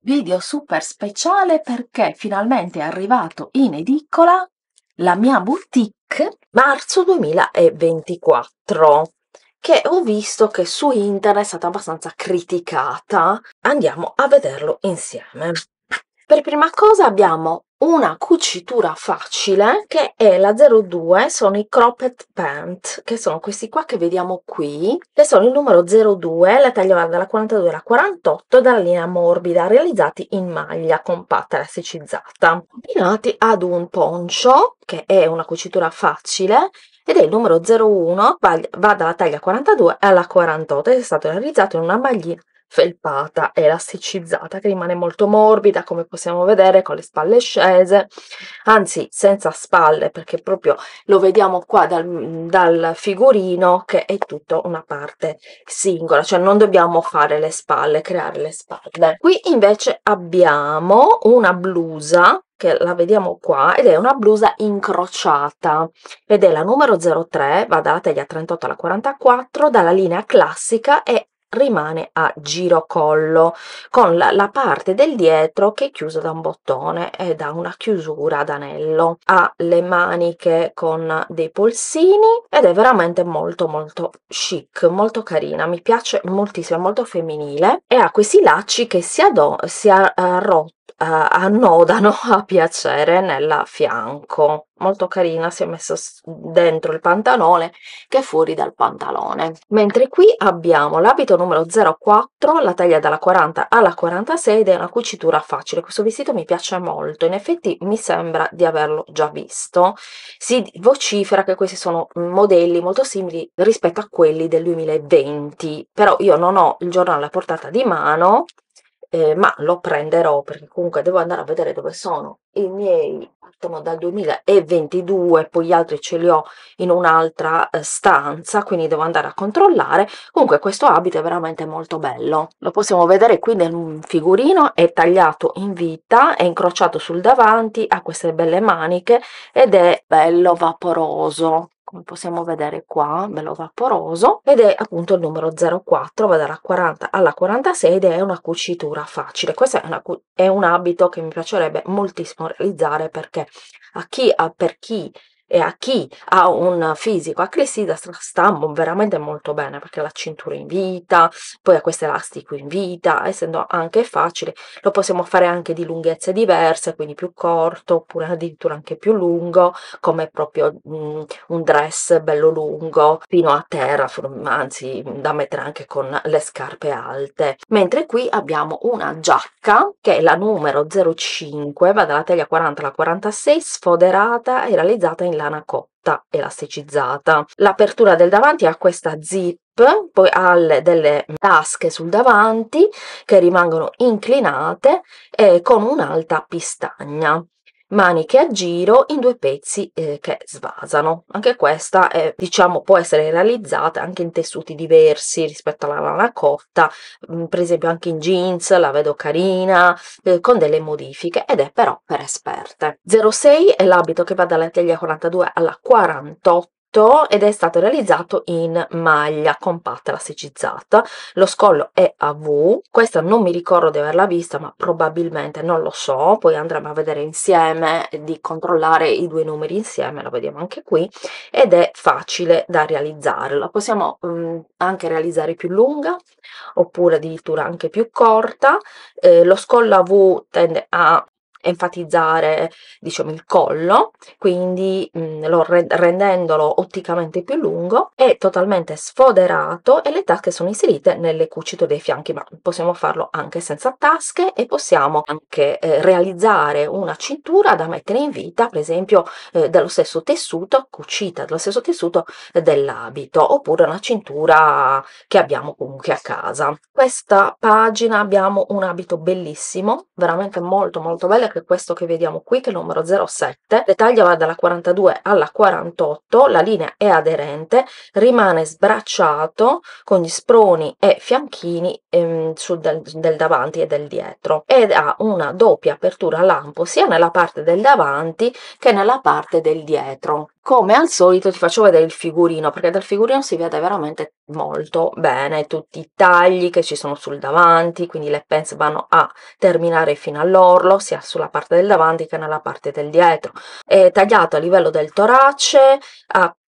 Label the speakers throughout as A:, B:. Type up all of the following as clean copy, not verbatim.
A: Video super speciale perché finalmente è arrivato in edicola la mia boutique marzo 2024, che ho visto che su internet è stata abbastanza criticata. Andiamo a vederlo insieme. Per prima cosa abbiamo una cucitura facile che è la 02, sono i cropped pant, che sono questi qua che vediamo qui, che sono il numero 02, la taglia va dalla 42 alla 48, dalla linea morbida, realizzati in maglia compatta elasticizzata, abbinati ad un poncho, che è una cucitura facile, ed è il numero 01, va dalla taglia 42 alla 48 ed è stato realizzato in una maglina felpata e elasticizzata che rimane molto morbida, come possiamo vedere, con le spalle scese, anzi senza spalle, perché proprio lo vediamo qua dal figurino che è tutta una parte singola, cioè non dobbiamo fare le spalle, creare le spalle. Qui invece abbiamo una blusa che la vediamo qua ed è una blusa incrociata ed è la numero 03, va dalla taglia 38 alla 44, dalla linea classica e rimane a girocollo con la parte del dietro che è chiusa da un bottone e da una chiusura ad anello. Ha le maniche con dei polsini ed è veramente molto molto chic, molto carina, mi piace moltissimo, è molto femminile e ha questi lacci che si annodano a piacere nel fianco. Molto carina, si è messa dentro il pantalone che fuori dal pantalone. Mentre qui abbiamo l'abito numero 04, la taglia dalla 40 alla 46 ed è una cucitura facile. Questo vestito mi piace molto, in effetti mi sembra di averlo già visto. Si vocifera che questi sono modelli molto simili rispetto a quelli del 2020, però io non ho il giornale a portata di mano, ma lo prenderò perché comunque devo andare a vedere dove sono i miei, partono dal 2022, poi gli altri ce li ho in un'altra stanza, quindi devo andare a controllare. Comunque questo abito è veramente molto bello, lo possiamo vedere qui nel figurino, è tagliato in vita, è incrociato sul davanti, ha queste belle maniche ed è bello vaporoso, come possiamo vedere qua, bello vaporoso, ed è appunto il numero 04, va dalla 40 alla 46 ed è una cucitura facile. Questo è un abito che mi piacerebbe moltissimo realizzare perché per chi e a chi ha un fisico a clessidra sta veramente molto bene perché la cintura in vita, poi ha questo elastico in vita, essendo anche facile lo possiamo fare anche di lunghezze diverse, quindi più corto oppure addirittura anche più lungo, come proprio un dress bello lungo fino a terra, anzi da mettere anche con le scarpe alte. Mentre qui abbiamo una giacca che è la numero 05, va dalla taglia 40 alla 46, sfoderata e realizzata in lana cotta elasticizzata. L'apertura del davanti ha questa zip, poi ha delle tasche sul davanti che rimangono inclinate e con un'alta pistagna, maniche a giro in due pezzi che svasano. Anche questa diciamo può essere realizzata anche in tessuti diversi rispetto alla lana cotta, per esempio anche in jeans la vedo carina, con delle modifiche, ed è però per esperte. 06 è l'abito che va dalla taglia 42 alla 48 ed è stato realizzato in maglia compatta elasticizzata, lo scollo è a V, questa non mi ricordo di averla vista ma probabilmente non lo so, poi andremo a vedere insieme, di controllare i due numeri insieme, la vediamo anche qui, ed è facile da realizzare, la possiamo anche realizzare più lunga oppure addirittura anche più corta. Lo scollo a V tende a enfatizzare, diciamo, il collo, quindi rendendolo otticamente più lungo, è totalmente sfoderato e le tasche sono inserite nelle cucito dei fianchi, ma possiamo farlo anche senza tasche e possiamo anche realizzare una cintura da mettere in vita, per esempio dello stesso tessuto, cucita dello stesso tessuto dell'abito, oppure una cintura che abbiamo comunque a casa. Questa pagina abbiamo un abito bellissimo, veramente molto molto bello, che è questo che vediamo qui, che è il numero 07, le taglie va dalla 42 alla 48, la linea è aderente, rimane sbracciato con gli sproni e fianchini del davanti e del dietro, ed ha una doppia apertura a lampo sia nella parte del davanti che nella parte del dietro. Come al solito ti faccio vedere il figurino, perché dal figurino si vede veramente molto bene tutti i tagli che ci sono sul davanti, quindi le pence vanno a terminare fino all'orlo, sia sulla parte del davanti che nella parte del dietro. È tagliato a livello del torace,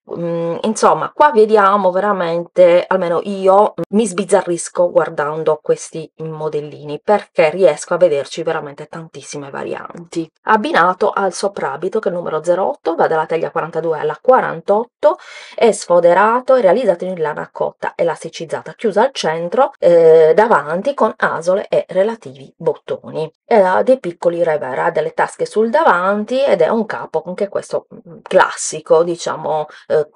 A: insomma, qua vediamo veramente, almeno io mi sbizzarrisco guardando questi modellini, perché riesco a vederci veramente tantissime varianti. Abbinato al soprabito, che è il numero 08, va dalla taglia 42 alla 48, è sfoderato e realizzato in lana cotta elasticizzata, chiusa al centro davanti con asole e relativi bottoni. E ha dei piccoli revers, ha delle tasche sul davanti ed è un capo, anche questo classico, diciamo,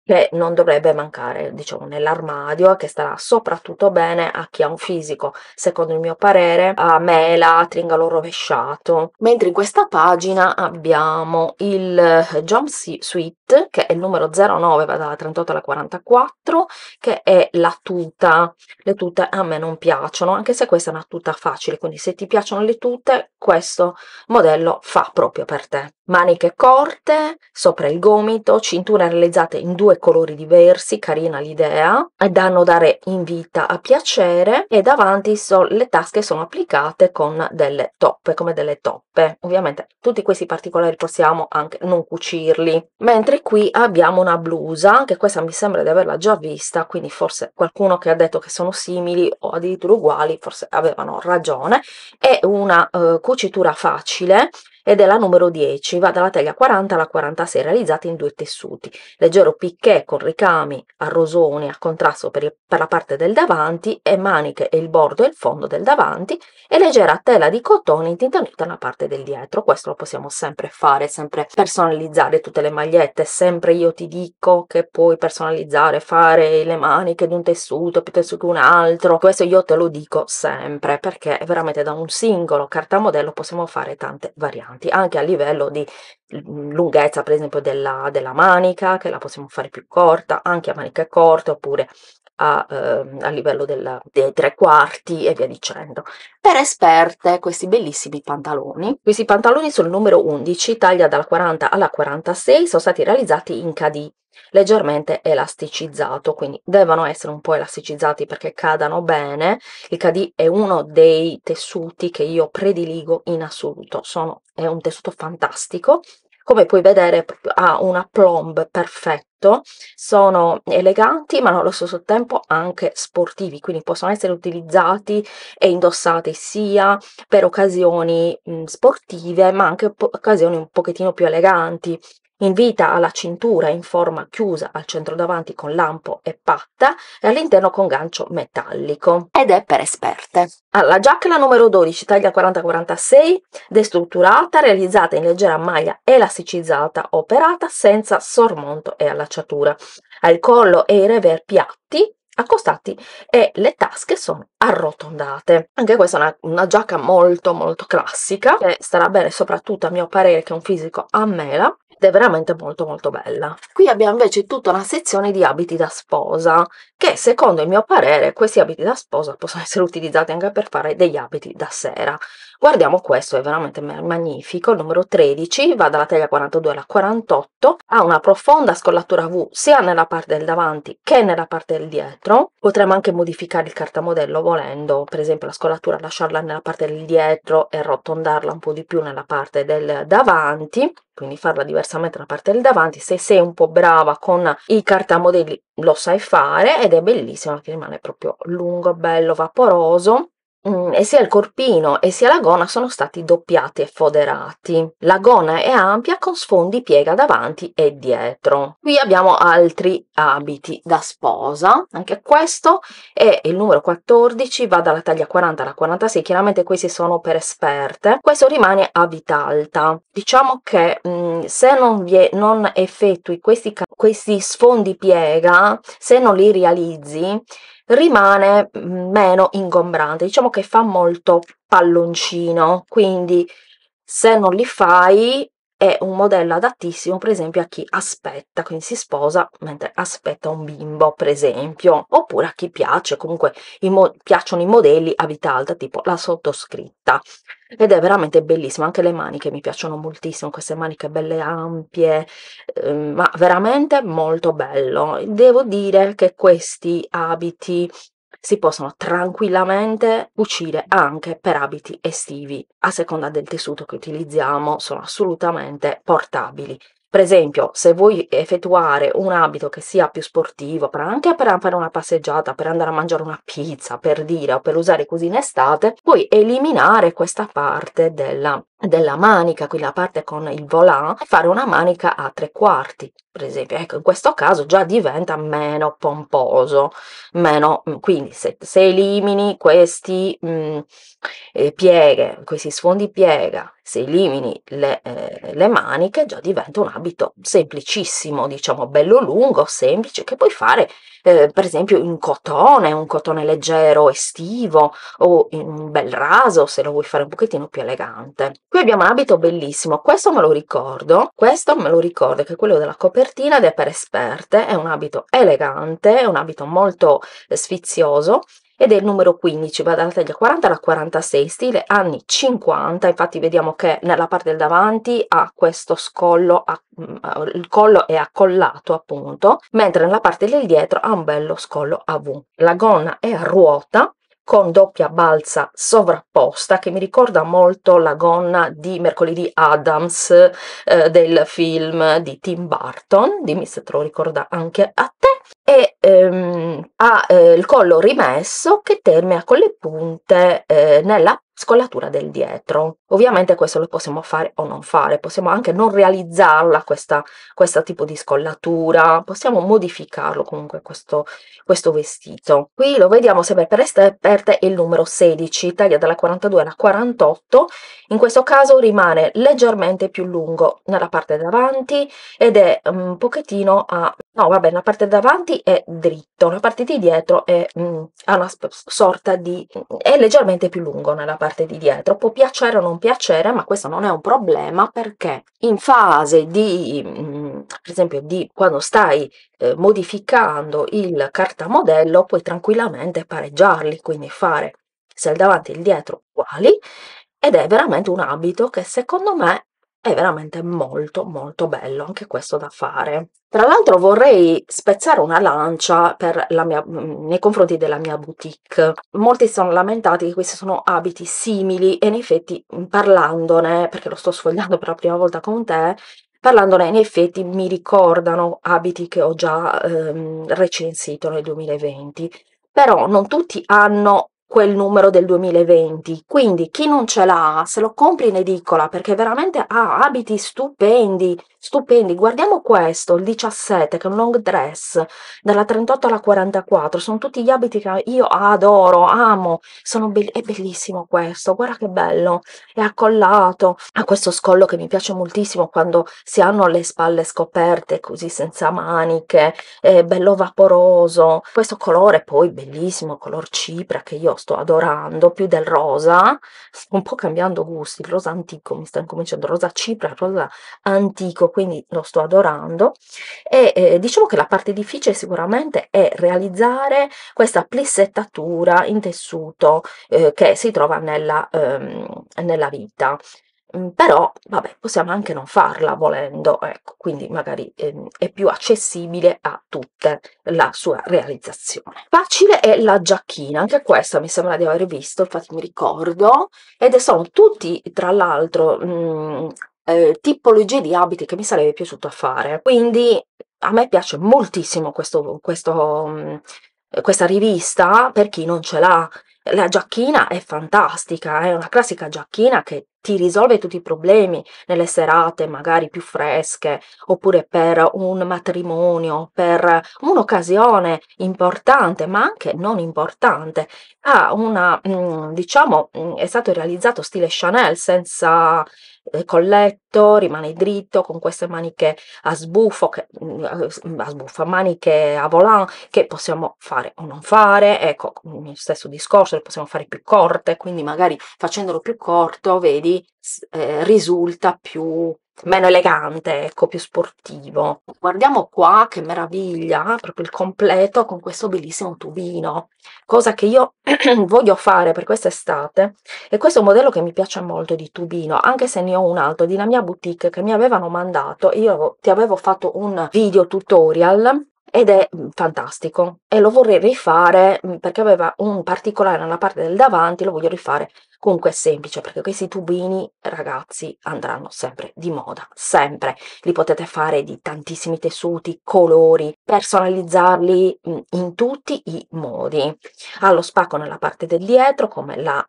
A: che non dovrebbe mancare, diciamo, nell'armadio, e che starà soprattutto bene a chi ha un fisico, secondo il mio parere, a mela, tringalo rovesciato. Mentre in questa pagina abbiamo il jumpsuit, che è il numero 09, va dalla 38 alla 44, che è la tuta. Le tute a me non piacciono, anche se questa è una tuta facile, quindi se ti piacciono le tute, questo modello fa proprio per te. Maniche corte sopra il gomito, cinture realizzate in 2 colori diversi, carina l'idea, e danno dare in vita a piacere, e davanti le tasche sono applicate con delle toppe, come delle toppe. Ovviamente tutti questi particolari possiamo anche non cucirli. Mentre qui abbiamo una blusa, anche questa mi sembra di averla già vista, quindi forse qualcuno che ha detto che sono simili o addirittura uguali forse avevano ragione. È una cucitura facile ed è la numero 10, va dalla taglia 40 alla 46, realizzata in 2 tessuti. Leggero piqué con ricami a rosoni a contrasto per la parte del davanti, e maniche e il bordo e il fondo del davanti, e leggera tela di cotone intinta nella parte del dietro. Questo lo possiamo sempre fare, sempre personalizzare tutte le magliette. Sempre io ti dico che puoi personalizzare, fare le maniche di un tessuto piuttosto che un altro. Questo io te lo dico sempre, perché veramente da un singolo cartamodello possiamo fare tante varianti, anche a livello di lunghezza, per esempio della manica, che la possiamo fare più corta, anche a maniche corte, oppure a livello dei 3/4 e via dicendo. Per esperte, questi bellissimi pantaloni. Questi pantaloni sono il numero 11, taglia dalla 40 alla 46, sono stati realizzati in cadì, leggermente elasticizzato, quindi devono essere un po' elasticizzati perché cadano bene. Il cadì è uno dei tessuti che io prediligo in assoluto, è un tessuto fantastico. Come puoi vedere ha un aplomb perfetto, sono eleganti ma allo stesso tempo anche sportivi, quindi possono essere utilizzati e indossati sia per occasioni sportive, ma anche occasioni un pochettino più eleganti. Invita alla cintura in forma chiusa al centro davanti con lampo e patta, e all'interno con gancio metallico, ed è per esperte. La giacca è la numero 12, taglia 40-46, destrutturata, realizzata in leggera maglia elasticizzata operata senza sormonto e allacciatura. Ha il collo e i revers piatti, accostati, e le tasche sono arrotondate. Anche questa è una giacca molto molto classica, che starà bene soprattutto a mio parere, che è un fisico a mela, ed è veramente molto molto bella. Qui abbiamo invece tutta una sezione di abiti da sposa, che secondo il mio parere questi abiti da sposa possono essere utilizzati anche per fare degli abiti da sera. Guardiamo questo, è veramente magnifico, il numero 13, va dalla taglia 42 alla 48, ha una profonda scollatura V sia nella parte del davanti che nella parte del dietro. Potremmo anche modificare il cartamodello volendo, per esempio la scollatura lasciarla nella parte del dietro e arrotondarla un po' di più nella parte del davanti, quindi farla diversamente nella parte del davanti. Se sei un po' brava con i cartamodelli lo sai fare, ed è bellissimo, che rimane proprio lungo, bello, vaporoso. E sia il corpino e sia la gonna sono stati doppiati e foderati. La gonna è ampia con sfondi piega davanti e dietro. Qui abbiamo altri abiti da sposa, anche questo è il numero 14, va dalla taglia 40 alla 46, chiaramente questi sono per esperte. Questo rimane a vita alta. Diciamo che se non effettui questi sfondi piega, se non li realizzi, rimane meno ingombrante, diciamo che fa molto palloncino, quindi se non li fai è un modello adattissimo per esempio a chi aspetta, quindi si sposa mentre aspetta un bimbo per esempio, oppure a chi piace, comunque piacciono i modelli a vita alta tipo la sottoscritta, ed è veramente bellissimo. Anche le maniche mi piacciono moltissimo, queste maniche belle ampie, ma veramente molto bello. Devo dire che questi abiti si possono tranquillamente cucire anche per abiti estivi, a seconda del tessuto che utilizziamo, sono assolutamente portabili. Per esempio, se vuoi effettuare un abito che sia più sportivo, anche per fare una passeggiata, per andare a mangiare una pizza, per dire, o per usare così in estate, puoi eliminare questa parte della manica, quindi la parte con il volant, e fare una manica a 3/4, per esempio. Ecco, in questo caso già diventa meno pomposo, meno, quindi se elimini questi pieghe, questi sfondi piega, se elimini le maniche, già diventa un abito semplicissimo, diciamo bello lungo, semplice, che puoi fare per esempio in cotone, un cotone leggero estivo, o in un bel raso se lo vuoi fare un pochettino più elegante. Qui abbiamo un abito bellissimo, questo me lo ricordo che è quello della copertina ed è per esperte, è un abito elegante, è un abito molto sfizioso, ed è il numero 15, va dalla taglia 40 alla 46, stile anni 50. Infatti vediamo che nella parte del davanti ha questo scollo, il collo è accollato appunto, mentre nella parte del dietro ha un bello scollo a V. La gonna è a ruota con doppia balza sovrapposta, che mi ricorda molto la gonna di Mercoledì Addams del film di Tim Burton, dimmi se te lo ricorda anche a te, e ha il collo rimesso che termina con le punte nella scollatura del dietro. Ovviamente questo lo possiamo fare o non fare, possiamo anche non realizzarla questo tipo di scollatura, possiamo modificarlo comunque questo vestito. Qui lo vediamo sempre per esperte il numero 16, taglia dalla 42 alla 48, in questo caso rimane leggermente più lungo nella parte davanti ed è un pochettino no vabbè, la parte davanti è dritto, la parte di dietro ha una sorta di è leggermente più lungo nella parte di dietro, può piacere o non piacere, ma questo non è un problema, perché in fase di per esempio di quando stai modificando il cartamodello puoi tranquillamente pareggiarli, quindi fare sia il davanti che il dietro uguali, ed è veramente un abito che secondo me è veramente molto molto bello, anche questo da fare. Tra l'altro vorrei spezzare una lancia nei confronti della mia boutique. Molti si sono lamentati che questi sono abiti simili e in effetti parlandone, perché lo sto sfogliando per la prima volta con te, parlandone in effetti mi ricordano abiti che ho già recensito nel 2020, però non tutti hanno quel numero del 2020, quindi chi non ce l'ha se lo compri in edicola, perché veramente ha abiti stupendi, stupendi. Guardiamo questo, il 17, che è un long dress dalla 38 alla 44, sono tutti gli abiti che io adoro, amo, è bellissimo questo, guarda che bello, è accollato, ha questo scollo che mi piace moltissimo quando si hanno le spalle scoperte così senza maniche, è bello vaporoso, questo colore poi bellissimo, color cipria, che io sto adorando, più del rosa, sto un po' cambiando gusti, il rosa antico mi sta incominciando, rosa cipria, rosa antico, quindi lo sto adorando. E diciamo che la parte difficile sicuramente è realizzare questa plissettatura in tessuto che si trova nella vita. Però vabbè, possiamo anche non farla volendo, ecco, quindi magari è più accessibile a tutte la sua realizzazione. Facile è la giacchina, anche questa mi sembra di aver visto, infatti mi ricordo, ed sono tutti tra l'altro tipologie di abiti che mi sarebbe piaciuto fare, quindi a me piace moltissimo questa rivista per chi non ce l'ha. La giacchina è fantastica, è una classica giacchina che ti risolve tutti i problemi nelle serate magari più fresche, oppure per un matrimonio, per un'occasione importante, ma anche non importante. Ha diciamo, è stato realizzato stile Chanel, senza colletto, rimane dritto, con queste maniche a sbuffo, maniche a volant, che possiamo fare o non fare, ecco, lo stesso discorso, le possiamo fare più corte, quindi magari facendolo più corto, vedi, risulta più meno elegante, ecco, più sportivo. Guardiamo qua che meraviglia, proprio il completo con questo bellissimo tubino, cosa che io voglio fare per quest'estate. E questo è un modello che mi piace molto di tubino, anche se ne ho un altro di una mia boutique che mi avevano mandato. Io ti avevo fatto un video tutorial ed è fantastico e lo vorrei rifare perché aveva un particolare nella parte del davanti, lo voglio rifare. Comunque è semplice perché questi tubini, ragazzi, andranno sempre di moda, sempre. Li potete fare di tantissimi tessuti, colori, personalizzarli in tutti i modi. Ha lo spacco nella parte del dietro come la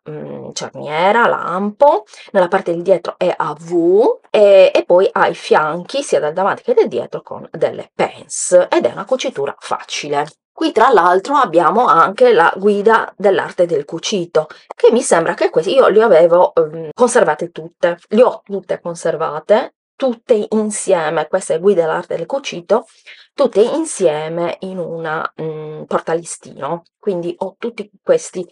A: cerniera, lampo, nella parte del dietro è a V e poi ha i fianchi sia dal davanti che dal dietro con delle pens ed è una cucitura facile. Qui tra l'altro abbiamo anche la guida dell'arte del cucito, che mi sembra che questi io le avevo conservate tutte, le ho tutte conservate, tutte insieme, queste guide dell'arte del cucito, tutte insieme in una portalistino, quindi ho tutti questi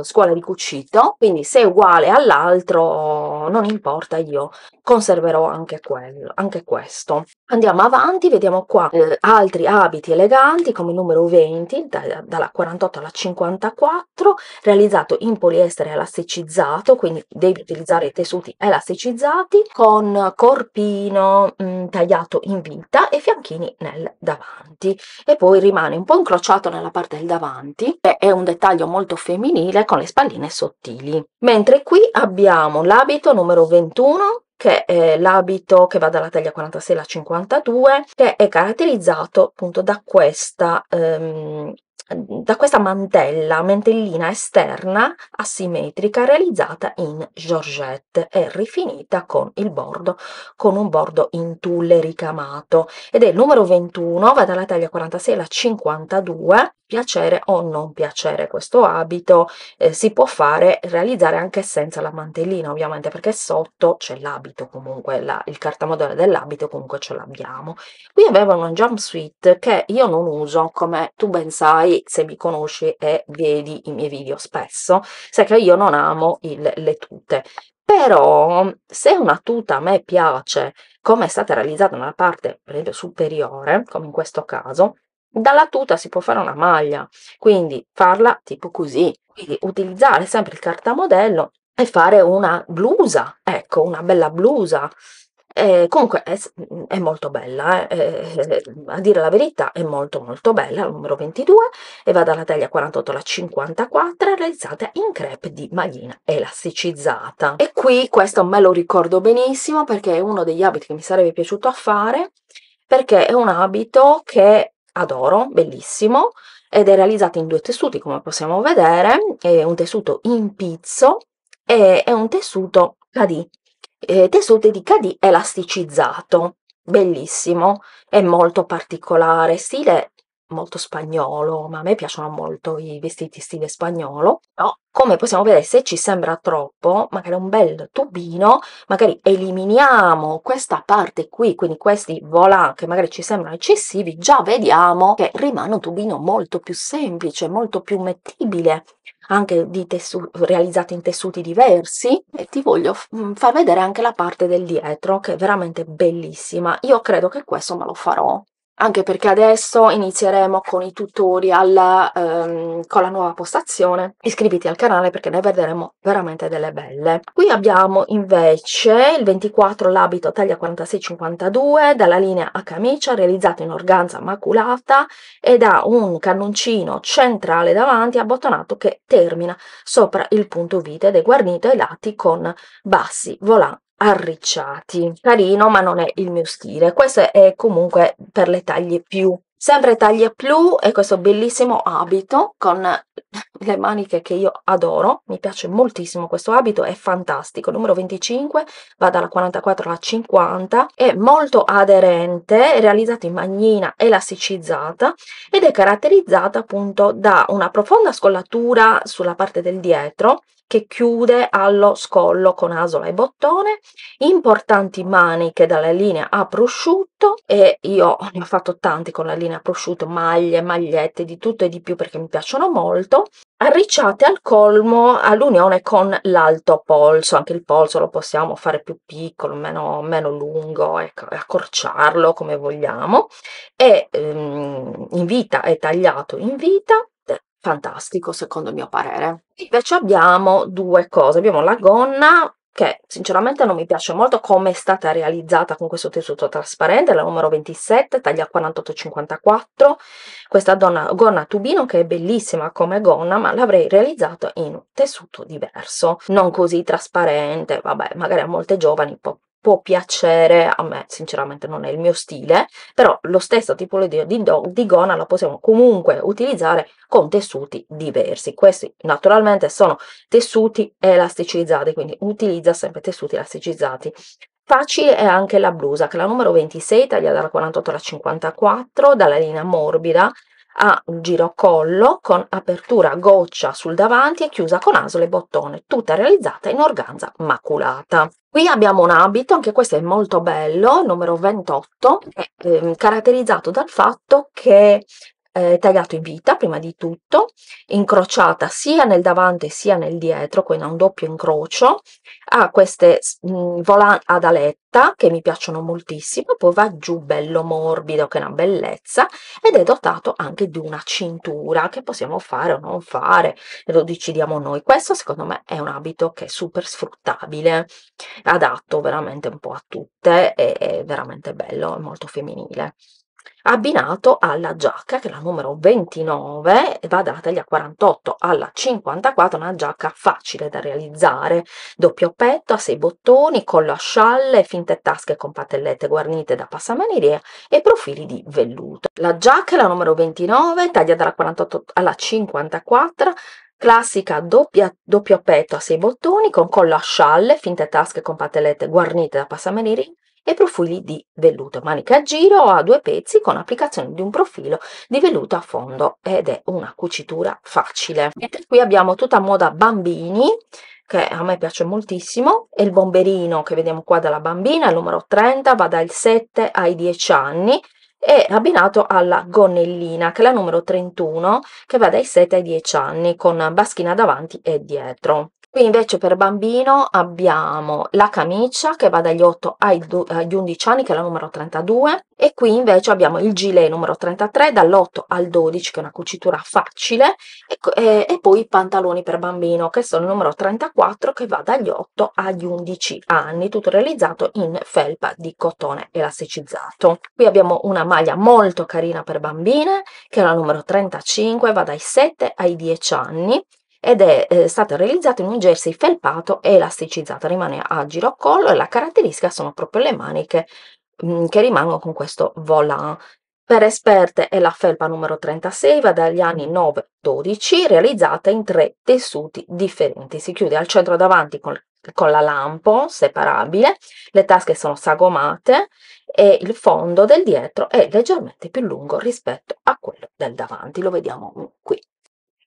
A: scuola di cucito, quindi se è uguale all'altro non importa, io conserverò anche quello, anche questo. Andiamo avanti, vediamo qua altri abiti eleganti come il numero 20, dalla 48 alla 54, realizzato in poliestere elasticizzato, quindi devi utilizzare i tessuti elasticizzati, con corpino tagliato in vita e fianchini nel davanti. E poi rimane un po' incrociato nella parte del davanti, che è un dettaglio molto femminile con le spalline sottili. Mentre qui abbiamo l'abito numero 21, che è l'abito che va dalla taglia 46 alla 52, che è caratterizzato appunto da questa mantellina esterna asimmetrica realizzata in georgette e rifinita con il bordo, con un bordo in tulle ricamato, ed è il numero 21, va dalla taglia 46 alla 52. Piacere o non piacere questo abito, si può realizzare anche senza la mantellina ovviamente, perché sotto c'è l'abito, comunque il cartamodele dell'abito comunque ce l'abbiamo. Qui avevo una jumpsuit che io non uso, come tu ben sai se mi conosci e vedi i miei video spesso, sai che io non amo le tute. Però se una tuta a me piace come è stata realizzata nella parte per esempio superiore, come in questo caso, dalla tuta si può fare una maglia, quindi farla tipo così, quindi utilizzare sempre il cartamodello e fare una blusa, ecco, una bella blusa. Comunque è molto bella, a dire la verità è molto molto bella, il numero 22, e va dalla taglia 48 alla 54, realizzata in crepe di maglina elasticizzata. E qui questo me lo ricordo benissimo perché è uno degli abiti che mi sarebbe piaciuto fare, perché è un abito che adoro, bellissimo, ed è realizzato in due tessuti come possiamo vedere, è un tessuto in pizzo e è un tessuto KD, tessuto di KD elasticizzato, bellissimo, è molto particolare, stile molto spagnolo, ma a me piacciono molto i vestiti stile spagnolo, no? Come possiamo vedere, se ci sembra troppo, magari un bel tubino, magari eliminiamo questa parte qui, quindi questi volant che magari ci sembrano eccessivi, già vediamo che rimane un tubino molto più semplice, molto più mettibile, anche realizzati in tessuti diversi. E ti voglio far vedere anche la parte del dietro, che è veramente bellissima. Io credo che questo me lo farò, anche perché adesso inizieremo con i tutorial con la nuova postazione. Iscriviti al canale perché ne vedremo veramente delle belle. Qui abbiamo invece il 24, l'abito taglia 46-52 dalla linea a camicia, realizzato in organza maculata ed ha un cannoncino centrale davanti abbottonato che termina sopra il punto vite ed è guarnito ai lati con bassi volant arricciati. Carino, ma non è il mio stile. Questo è comunque per le taglie più. Sempre taglia più, e questo bellissimo abito con le maniche che io adoro, mi piace moltissimo questo abito, è fantastico, numero 25, va dalla 44 alla 50, è molto aderente, è realizzato in magnina elasticizzata ed è caratterizzata appunto da una profonda scollatura sulla parte del dietro, che chiude allo scollo con asola e bottone, importanti maniche dalla linea a prosciutto, e io ne ho fatto tanti con la linea a prosciutto, maglie, magliette, di tutto e di più perché mi piacciono molto, arricciate al colmo all'unione con l'alto polso. Anche il polso lo possiamo fare più piccolo, meno lungo, ecco, accorciarlo come vogliamo, e in vita è tagliato in vita, fantastico secondo il mio parere. Invece abbiamo due cose, abbiamo la gonna che sinceramente non mi piace molto come è stata realizzata con questo tessuto trasparente, la numero 27, taglia 48-54, questa gonna tubino che è bellissima come gonna, ma l'avrei realizzato in un tessuto diverso, non così trasparente. Vabbè, magari a molte giovani può piacere, a me sinceramente non è il mio stile, però lo stesso tipo di gonna la possiamo comunque utilizzare con tessuti diversi. Questi naturalmente sono tessuti elasticizzati, quindi utilizza sempre tessuti elasticizzati. Facile è anche la blusa, che è la numero 26, taglia dalla 48 alla 54, dalla linea morbida a girocollo con apertura a goccia sul davanti e chiusa con asole e bottone, tutta realizzata in organza maculata. Qui abbiamo un abito, anche questo è molto bello, numero 28, è caratterizzato dal fatto che è tagliato in vita prima di tutto, incrociata sia nel davanti sia nel dietro, quindi ha un doppio incrocio, ha queste volant ad aletta che mi piacciono moltissimo, poi va giù bello morbido che è una bellezza, ed è dotato anche di una cintura che possiamo fare o non fare, lo decidiamo noi. Questo secondo me è un abito che è super sfruttabile, adatto veramente un po' a tutte, è veramente bello, è molto femminile. Abbinato alla giacca, che è la numero 29, va dalla taglia 48 alla 54, una giacca facile da realizzare, doppio petto a 6 bottoni, collo a scialle, finte tasche con patellette guarnite da passamaniera e profili di velluto. La giacca è la numero 29, taglia dalla 48 alla 54, classica doppio petto a 6 bottoni con collo a scialle, finte tasche con patellette guarnite da passamaniera e profili di velluto, maniche a giro a 2 pezzi con applicazione di un profilo di velluto a fondo, ed è una cucitura facile. Mentre qui abbiamo tutta moda bambini, che a me piace moltissimo, e il bomberino che vediamo qua dalla bambina, il numero 30, va dal 7 ai 10 anni, è abbinato alla gonnellina, che è la numero 31, che va dai 7 ai 10 anni, con baschina davanti e dietro. Qui invece per bambino abbiamo la camicia che va dagli 8 agli 11 anni, che è la numero 32, e qui invece abbiamo il gilet numero 33 dall'8 al 12, che è una cucitura facile, e poi i pantaloni per bambino che sono il numero 34, che va dagli 8 agli 11 anni, tutto realizzato in felpa di cotone elasticizzato. Qui abbiamo una maglia molto carina per bambine che è la numero 35, va dai 7 ai 10 anni, ed è stata realizzata in un jersey felpato e elasticizzato, rimane a girocollo, e la caratteristica sono proprio le maniche che rimangono con questo volant. Per esperte è la felpa numero 36, va dagli anni 9-12, realizzata in 3 tessuti differenti. Si chiude al centro davanti con la lampo separabile, le tasche sono sagomate e il fondo del dietro è leggermente più lungo rispetto a quello del davanti, lo vediamo qui.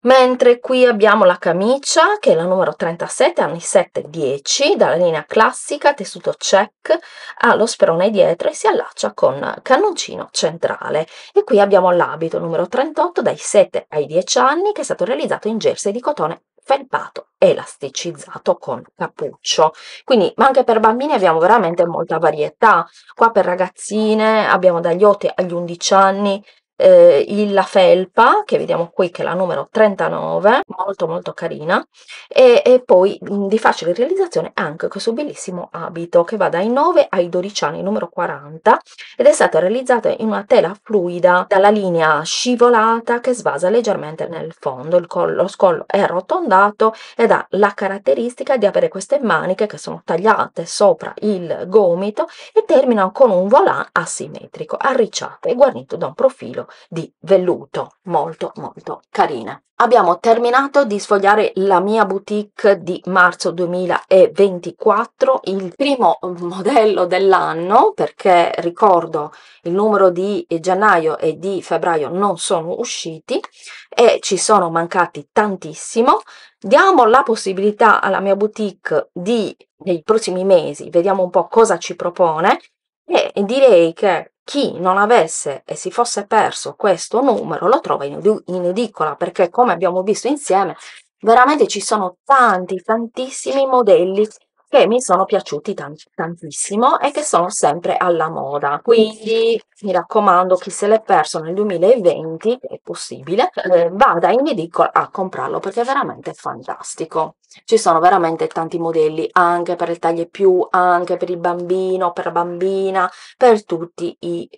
A: Mentre qui abbiamo la camicia, che è la numero 37, anni 7-10, dalla linea classica, tessuto check, ha lo sperone dietro e si allaccia con cannoncino centrale. E qui abbiamo l'abito numero 38, dai 7 ai 10 anni, che è stato realizzato in jersey di cotone felpato elasticizzato con cappuccio. Quindi anche per bambini abbiamo veramente molta varietà. Qua per ragazzine abbiamo dagli 8 agli 11 anni la felpa, che vediamo qui che è la numero 39, molto molto carina, e poi di facile realizzazione anche questo bellissimo abito che va dai 9 ai 12 anni, numero 40, ed è stato realizzato in una tela fluida dalla linea scivolata che svasa leggermente nel fondo. Lo scollo è arrotondato ed ha la caratteristica di avere queste maniche che sono tagliate sopra il gomito e terminano con un volant asimmetrico, arricciato e guarnito da un profilo di velluto, molto molto carine. Abbiamo terminato di sfogliare la mia boutique di marzo 2024, il primo modello dell'anno, perché ricordo il numero di gennaio e di febbraio non sono usciti e ci sono mancati tantissimo. Diamo la possibilità alla mia boutique di, nei prossimi mesi, vediamo un po' cosa ci propone, e direi che chi non avesse e si fosse perso questo numero lo trova in edicola, perché come abbiamo visto insieme veramente ci sono tantissimi modelli che mi sono piaciuti tantissimo e che sono sempre alla moda. Quindi mi raccomando, chi se l'è perso nel 2020, che è possibile, vada in edicola a comprarlo perché è veramente fantastico. Ci sono veramente tanti modelli anche per le taglie più, anche per il bambino, per la bambina, per tutti i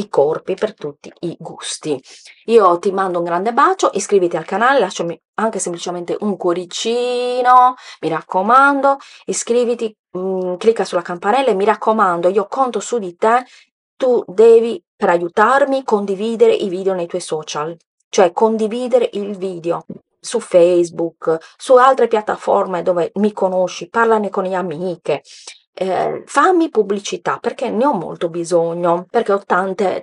A: corpi, per tutti i gusti. Io ti mando un grande bacio, iscriviti al canale, lasciami anche semplicemente un cuoricino, mi raccomando, iscriviti, clicca sulla campanella e mi raccomando, io conto su di te, tu devi, per aiutarmi, condividere i video nei tuoi social, cioè condividere il video su Facebook, su altre piattaforme dove mi conosci, parlane con le amiche, fammi pubblicità perché ne ho molto bisogno, perché ho tante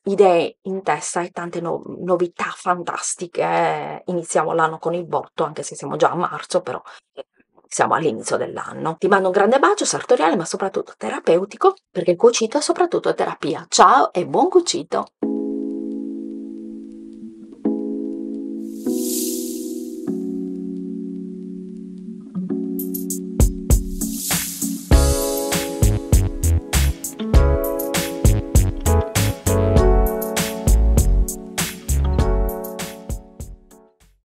A: idee in testa e tante novità fantastiche. Iniziamo l'anno con il botto, anche se siamo già a marzo, però siamo all'inizio dell'anno. Ti mando un grande bacio sartoriale, ma soprattutto terapeutico, perché il cucito è soprattutto terapia. Ciao e buon cucito!